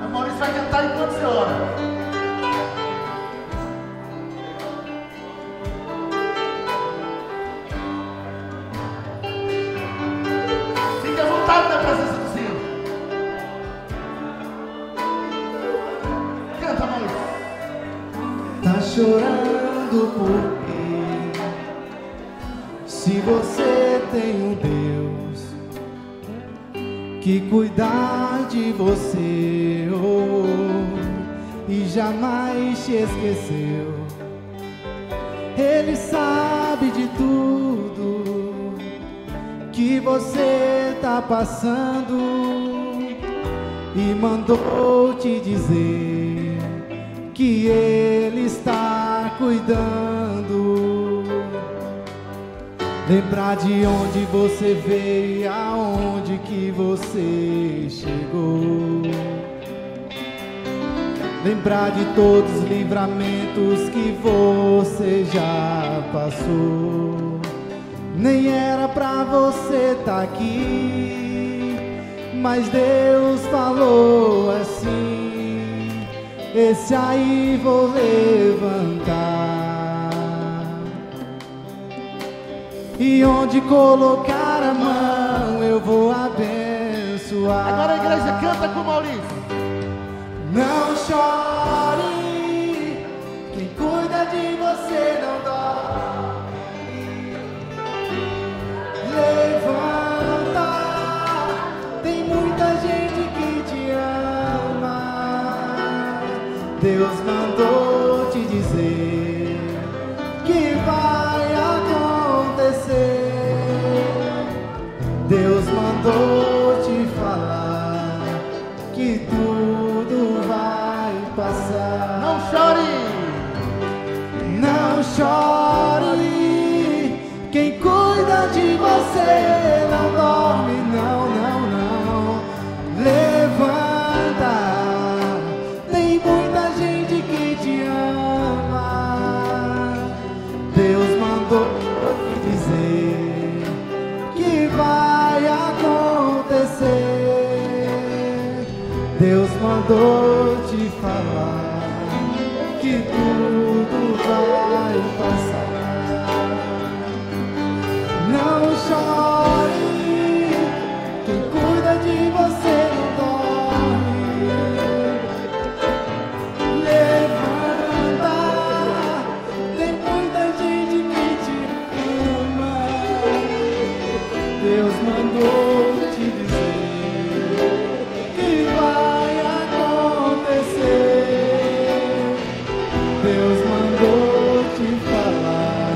A Maurício vai cantar enquanto você ora. Na presença do Senhor. Canta, Maurício. Tá chorando porque se você tem um Deus que cuidar de você e jamais te esqueceu. Ele sabe de tudo que você tá passando e mandou te dizer que Ele está cuidando. Lembrar de onde você veio e aonde que você chegou. Lembrar de todos os livramentos que você já passou. Nem era pra você tá aqui, mas Deus falou assim: esse aí vou levantar. E onde colocar a mão eu vou abençoar. Agora a igreja canta com o Maurício. Não chore, quem cuida de você não dorme. Levanta, tem muita gente que te ama. Deus mandou te dizer que vai acontecer. Deus mandou te falar que tudo vai passar. Não chore, não chore, quem cuida de você não dorme, não, não, não. Levanta, tem muita gente que te ama. Deus mandou te dizer que vai acontecer. Deus mandou te falar que tudo vai passar. Não chore, quem cuida de você não dorme. Levanta, tem muita gente que te ama. Deus mandou te dizer que vai acontecer. Deus mandou te falar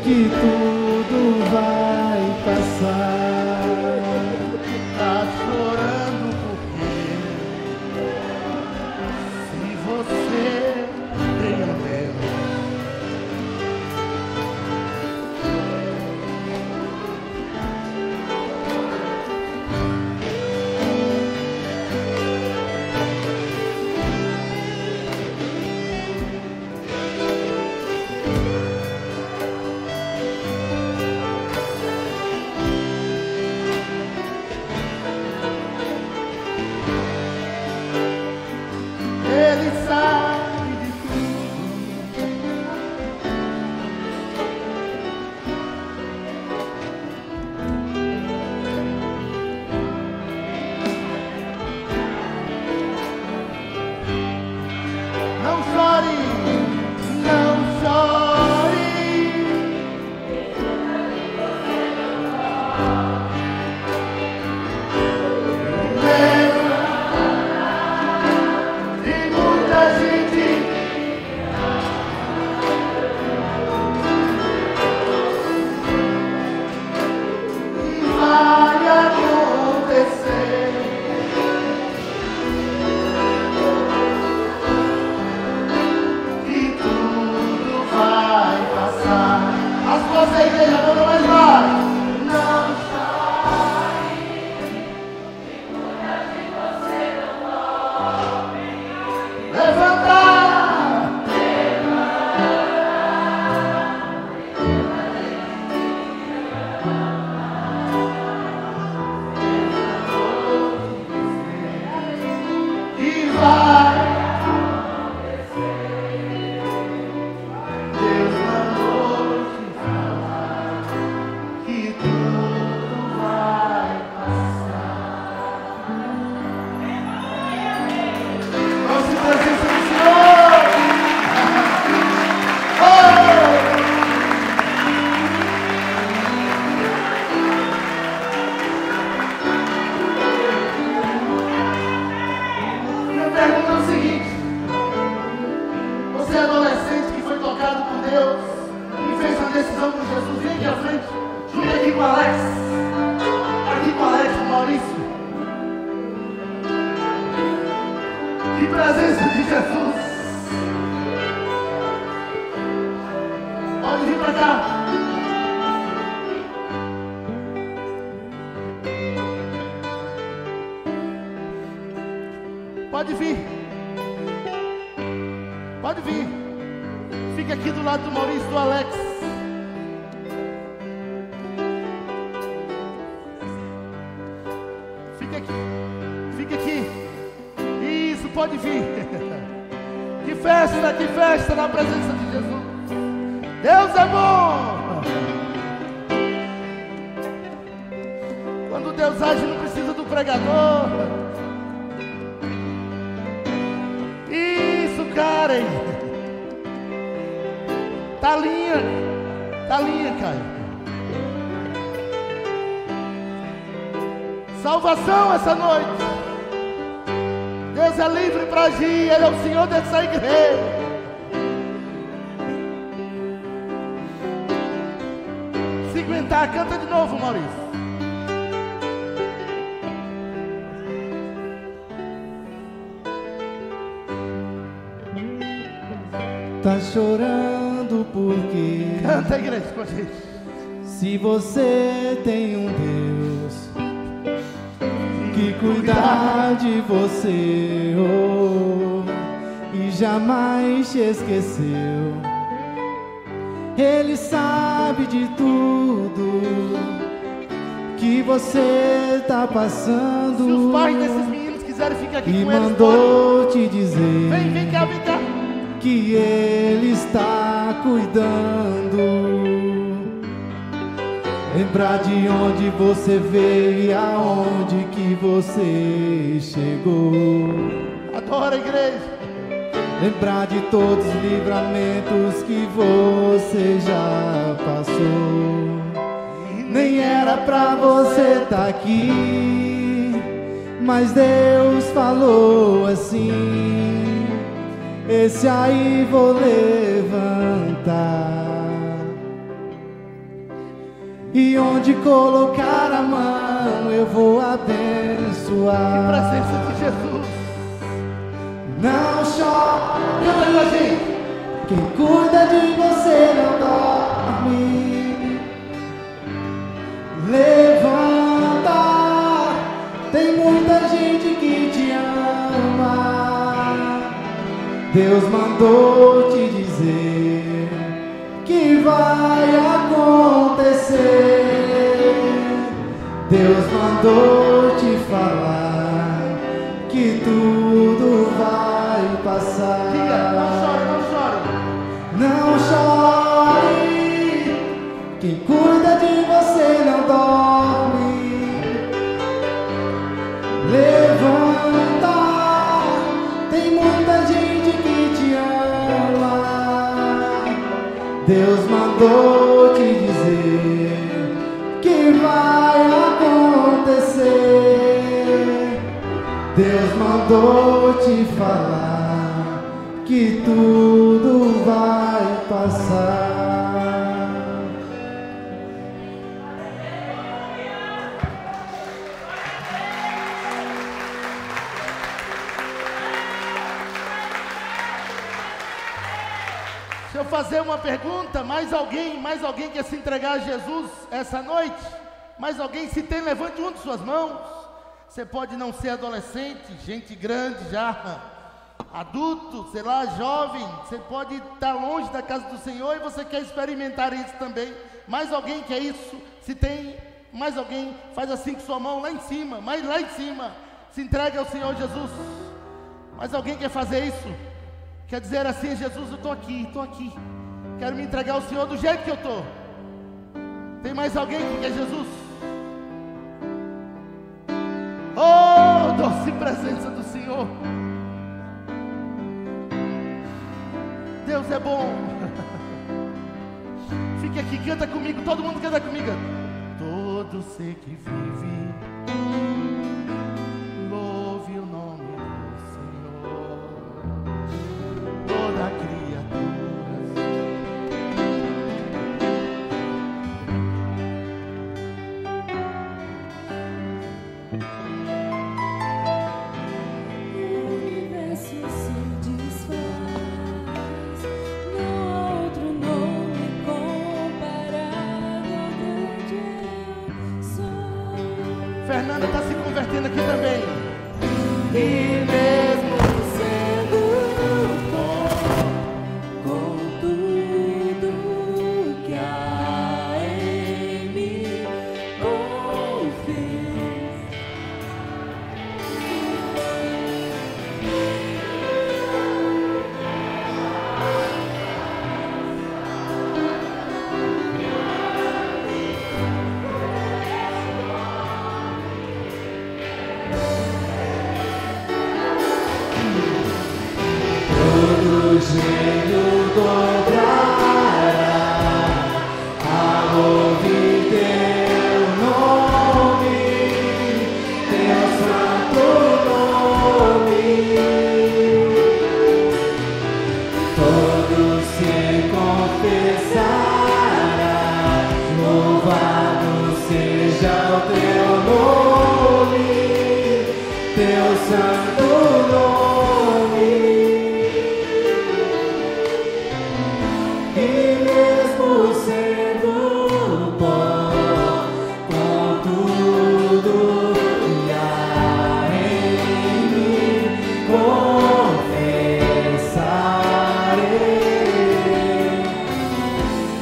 que tudo vai passar. tá chorando porque se você tem um Deus, Você adolescente que foi tocado por Deus e fez a decisão com Jesus, vem aqui à frente, junto aqui com o Alex. Aqui com o Alex, com o Maurício. Que presença de Jesus. Pode vir pra cá. Pode vir. Pode vir. Fica aqui do lado do Maurício e do Alex. Fica aqui. Fica aqui. Isso, pode vir. Que festa na presença de Jesus. Deus é bom. Quando Deus age, não precisa do pregador. Isso, Karen. Talinha, Caio. Salvação essa noite. Deus é livre para agir. Ele é o Senhor dessa igreja. Se aguentar, canta de novo, Maurício. Tá chorando porque Canta, igreja, com a gente. se você tem um Deus que cuidar de você, oh, e jamais te esqueceu, Ele sabe de tudo que você tá passando. Se os pais desses meninos quiserem ficar aqui e com eles, mandou te dizer vem cá, que Ele está cuidando. Lembrar de onde você veio e aonde que você chegou. Adora a igreja. Lembrar de todos os livramentos que você já passou. Nem era pra você tá aqui, mas Deus falou assim: esse aí vou levantar. E onde colocar a mão eu vou abençoar. Que presença de Jesus. Não chore, quem cuida de você não dorme. Levanta, tem muita gente que te ama. Deus mandou te dizer que vai acontecer. Deus mandou te falar que tudo vai passar. Diga, não chore, não chore. Não chore, quem cuida de você não dorme. Levanta, tem muita gente que te ama. Deus mandou te dizer que vai acontecer. Deus mandou te falar que tudo vai passar. Deixa eu fazer uma pergunta. Mais alguém quer se entregar a Jesus essa noite? Mais alguém? Se tem, levante uma de suas mãos. Você pode não ser adolescente, gente grande já, adulto, sei lá, jovem. Você pode estar longe da casa do Senhor e você quer experimentar isso também. Mais alguém quer isso? Se tem mais alguém, faz assim com sua mão lá em cima, mais lá em cima. Se entregue ao Senhor Jesus. Mais alguém quer fazer isso? Quer dizer assim: Jesus, eu estou aqui. Quero me entregar ao Senhor do jeito que eu estou. Tem mais alguém que quer Jesus? Oh, doce presença do Senhor. Deus é bom. Fique aqui, canta comigo. Todo mundo canta comigo. Todo ser que vive, louve o nome do Senhor. Toda criatura Fernanda está se convertendo aqui também. E mesmo sendo bom, com tudo que há em mim, confio. Todo joelho dobrará ao ouvir teu nome, teu santo nome. Todos se confessará, louvado seja o teu nome, teu santo nome. E mesmo sendo bom, com tudo que há em mim, confessarei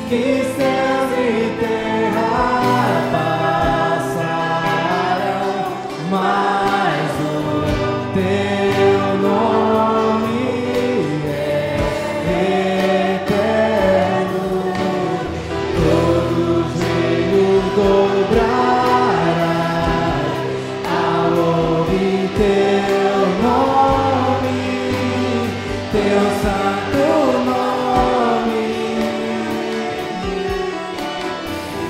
que céus e terra passarão, mas o teu nome é eterno. Todo joelho dobrará ao ouvir teu nome, teu santo nome.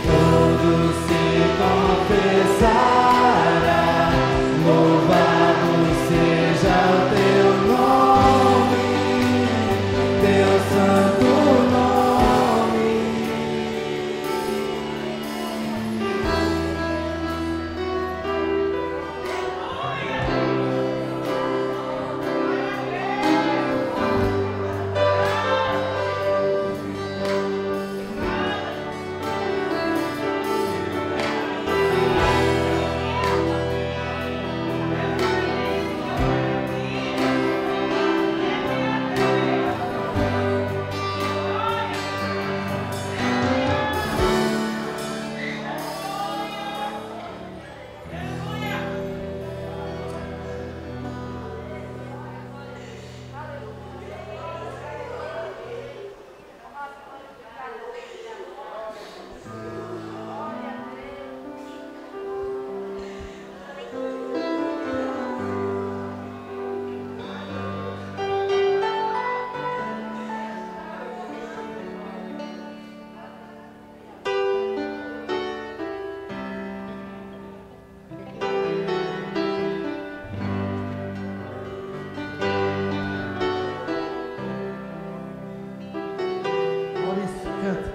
Todos se confessará, louvado seja o teu nome, teu santo nome. Maurício, canta.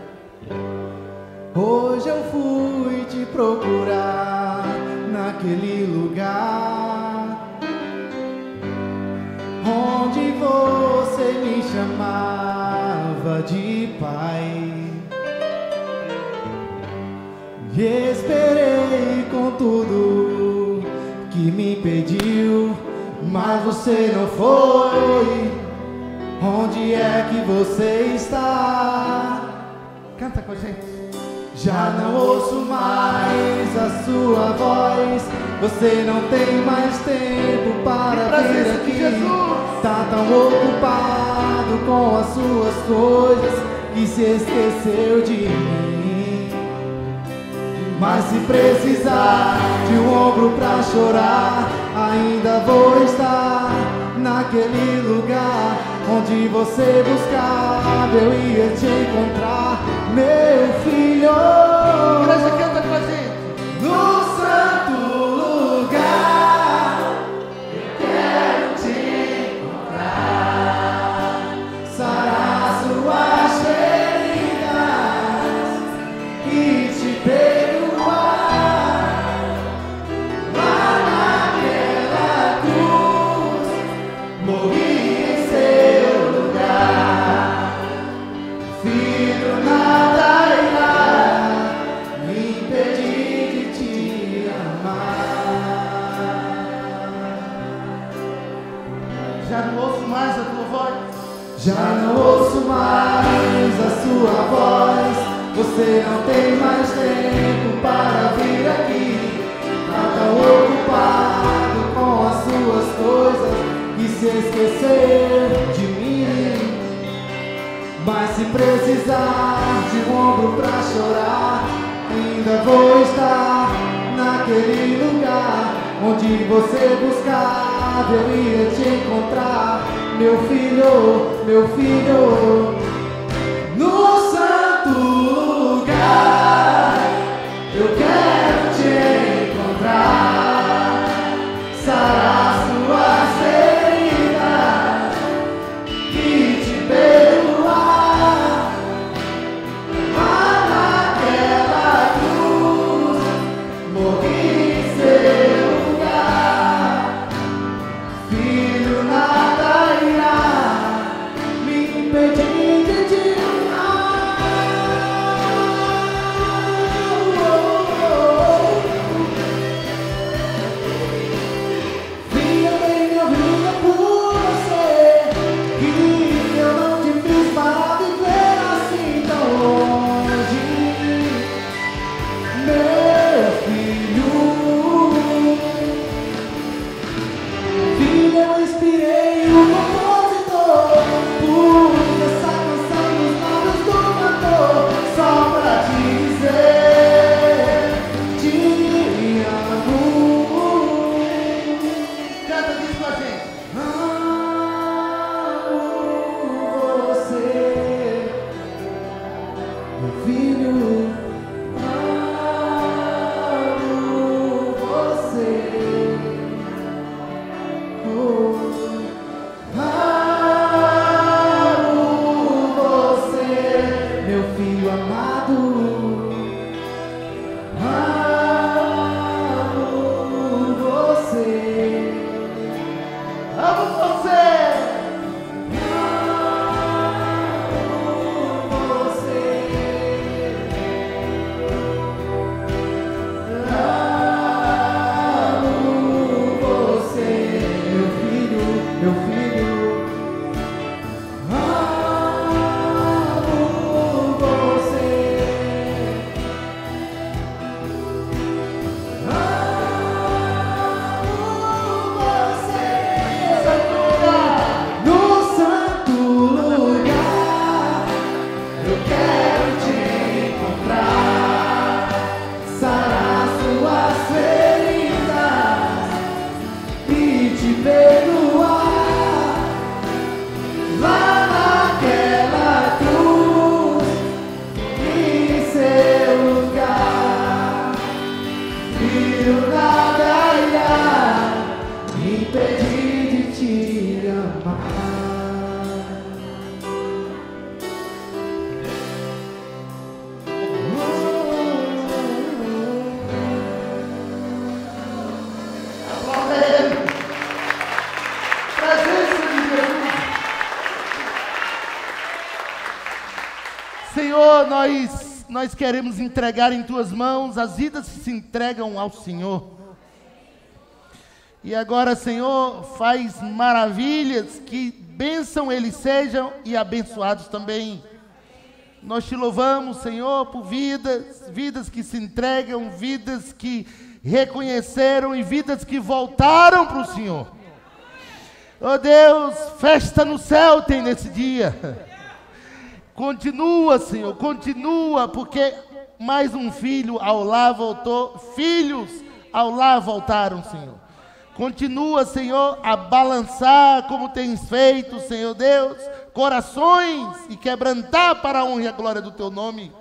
Hoje eu fui te procurar naquele lugar onde você me chamava de pai. E esperei com tudo que me pediu, mas você não foi. Onde é que você está? Canta com a gente. Já não ouço mais a sua voz. Você não tem mais tempo para vir aqui. Tá tão ocupado com as suas coisas que se esqueceu de mim. Mas se precisar de um ombro pra chorar, ainda vou estar naquele lugar onde você buscava, eu ia te encontrar, meu filho. Igreja, canta com a gente. No santo lugar, eu quero te encontrar, sarar suas feridas e te perdoar. Lá naquela cruz, morri em seu lugar. Filho, nada irá não ouço mais a sua voz. Você não tem mais tempo para vir aqui. Tá tão ocupado com as suas coisas que se esqueceu de mim. Mas se precisar de um ombro pra chorar, ainda vou estar naquele lugar onde você buscava, eu ia te encontrar. Meu filho, no santo lugar, eu quero te encontrar, sarar suas feridas e te perdoar. Lá naquela cruz, morri em seu lugar. Filho, nada irá me impedir de te amar. Vinha bem, eu vinha por você, que eu não te fiz para viver assim tão longe. Meu filho, eu inspirei o compositor, pus essa canção nos lábios do cantor, só pra te dizer, te amo. Canta disso com a gente. Amo você, meu filho, amo você. Amo você, meu filho amado. Amo você. Amo você. Amo você. Meu filho, meu filho. Amo você. No santo lugar, eu quero te encontrar, sarar suas feridas e te perdoar. Lá naquela cruz, em seu lugar, filho, nada irá me impedir de te amar. Aplauda ele. Presença de Jesus. Senhor, nós queremos entregar em tuas mãos as vidas que se entregam ao Senhor. E agora, Senhor, faz maravilhas, que bênção eles sejam e abençoados também. Nós te louvamos, Senhor, por vidas que se entregam, vidas que reconheceram e vidas que voltaram para o Senhor. Oh Deus, festa no céu tem nesse dia. Continua, Senhor, continua, porque mais um filho ao lar voltou, filhos ao lar voltaram, Senhor. Continua, Senhor, a balançar como tens feito, Senhor Deus, corações e quebrantar para a honra e a glória do teu nome.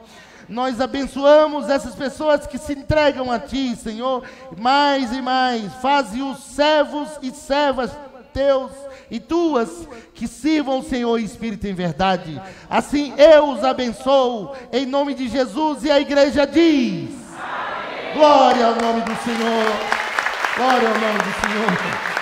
Nós abençoamos essas pessoas que se entregam a ti, Senhor, mais e mais. Faze-os servos e servas teus e tuas, que sirvam o Senhor em espírito e em verdade. Assim eu os abençoo, em nome de Jesus, e a igreja diz: amém. Glória ao nome do Senhor. Glória ao nome do Senhor.